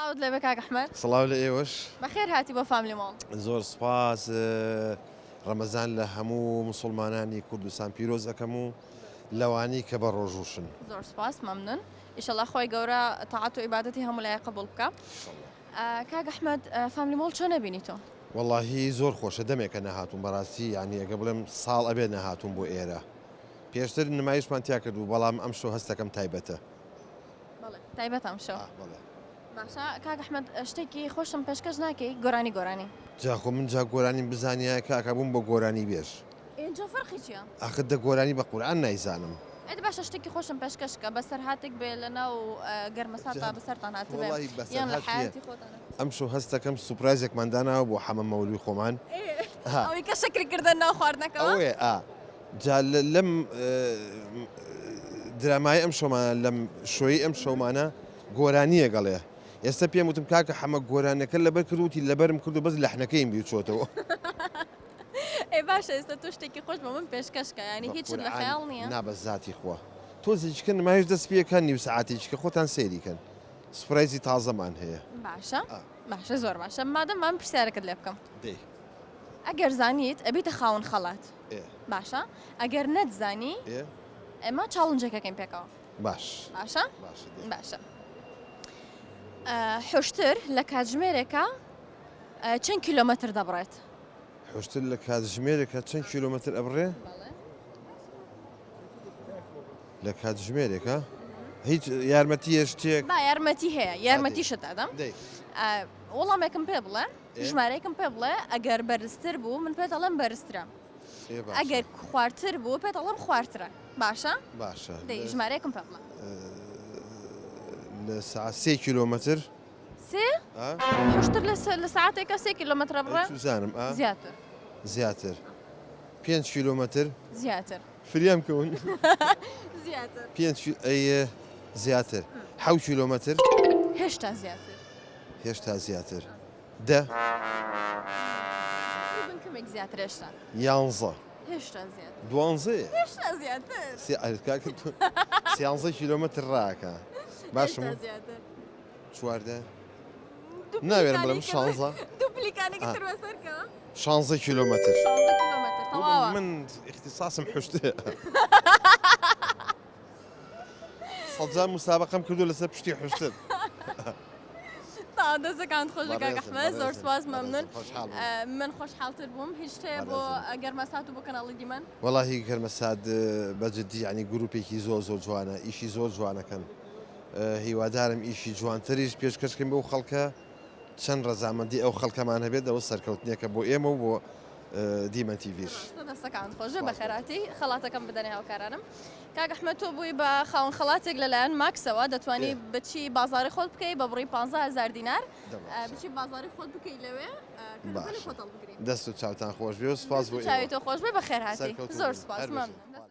سڵاو لەبێ کاک ئەحمەد سڵاو لە ئێوەش بەخێر هاتی بۆ فاملی ماڵ زۆر سپاس ڕەمەزان لە هەموو مسلمانانی کوردستان پیرۆز ئەەکەم و لەوانی کە بە ڕۆژوشن زۆر سپاس مەمنون ئیشەڵا خۆی گەورە تەعات و عیبادەتی هەموو لای قبول بکە کاک ئەحمەد فاملی ماڵ چۆن نەبینیتەوە وەڵاهی زۆر خۆشە دەمێکە نەهاتوون بەڕاستی یعنی ئەگە بڵێم ساڵ ئەبێ نەهاتوون بۆ ئێرە پێشتر نمایشمان تیا کردو بەڵام ئەم شەو هەستەکەم تایبەتە تایبەت ئەم شەو باشە کاک ئەحمەد شتێکی خۆشم پێشکەش ناکەی گۆرانی جاخۆ من جا گۆرانی بزانیە کاکە بووم بۆ گۆرانی بێژ اینجا فەرقی چییە؟ ئاخر دە گۆرانی بە قورئان نایزانم ئێدە باشە شتێکی خۆشم پێشکەشکە بەسەر هاتێک بێ لەناو گەرمەساتا بەسەرتان هاتبێ یان لە حیاتی خۆتانە ئەم شەو هەستەکەم سوپرایزێکمان داناوە بۆ حەمە مەولوی خۆمان ئەوەی کە شەکری کردن ناو خواردنەکەەوە ئەوێ جا لەم درامای ئەم شۆمانە لەم شۆی ئەم شەومانە گۆرانیە گەڵێ ئێستا پێم وتم کاکە حەمە گۆرانەکە لەبەر کردوتی لەبەرم کردو بەس لەحنەکەیم بیچۆتەوە ئێ باشە ئێستا تۆ شتێکی خۆش بە من پێشکەشکە ینی هیچ لە خەیاڵ نییە نابە زاتی خۆ تۆزیچکە نمایش دەست پێەکان نیو سعاتێککە خۆتان سێریکەن سپرایزی تازەمان هەیە باشە زۆر باشە مادەم من پرسیارەکەت لێ بکەم ئەگەر زانیت ئەبیتە خاون خەڵات باشە ئەگەر نەتزانی ئێمە چاڵنجەکەکەین پێکەوە باشە حوشتر لە کاتژمێرێکە چەند کیلۆمەتر دەبڕێت حوشتر لە کاتژمێرێکە چەند کیلۆمەتر ئەبڕێ لە کاتژمێرێکە هیچ یارمەتی شتێک با یارمەتی هەیە یارمەتی شت ئەدەم وەڵامێکم پێ بڵێ ژمارەیەکم پێ بڵێ ئەگەر بەرزتر بوو من پێ دەڵێم بەرزترە ئەگەر خواردتر بوو پێ دەڵێم خواردترە باشە ژمارەیەکم پێ بڵێ لە ساعت 3 کیلۆمەتر حوشتر لە ساعتێکە 3 کیلۆمەترە بڕێ زانم زیاتر 5 کیلۆمەتر زیاتر فریام کەون زیاتر 7 کیلۆمەتر هێشتا زیاتر دە کەمێک زیاتر هێشتا 11 دوانزە زیاتر سیانزە کیلۆمەتر ڕاکە باشم چواردە ناوێرم بڵێم شانزە شانزە کیلۆمەتر من اختصاصم حوشتە سەدجار مسابقەم کردو لەسەر پشتی حوشتر دەستەکان خۆش کاک ئەحمەد زۆر سپاس مەمنون من خۆشحاڵتر بووم هیچ شتێ بۆ گەرمەسات و بۆ کەناڵی دیمەن وەڵاهی گەرمەسات بەجددی ینی گروپێکی زۆر جوانە ئیشی زۆر جوانەکەن هیوادارم ئیشی جوانتریش پێشکەشکەم بۆ خەڵکە چەند ڕەزامەندی ئەو خەڵکەمان هەبێت ئەوە سەرکەوتنیەکە بۆ ئێمە و بۆ دیمە تیڤیش دەستەکان خۆشە بە خێراتی خەڵاتەکەم بدەنێ هاوکارانم کاک ئەحمەد تۆ بووی بە خاوەن خەڵاتێک لەلایەن ماکسەوە دەتوانی بچی بازاری خۆت بکەی بە بڕی 15000 دینار بچی بازاری خۆت بکەی لەوێ دەست و چاوتان خۆش بێ و سپاس بۆ چاوی تۆ خۆش بێ بە خێرهاتی زۆر سپاس مەمنون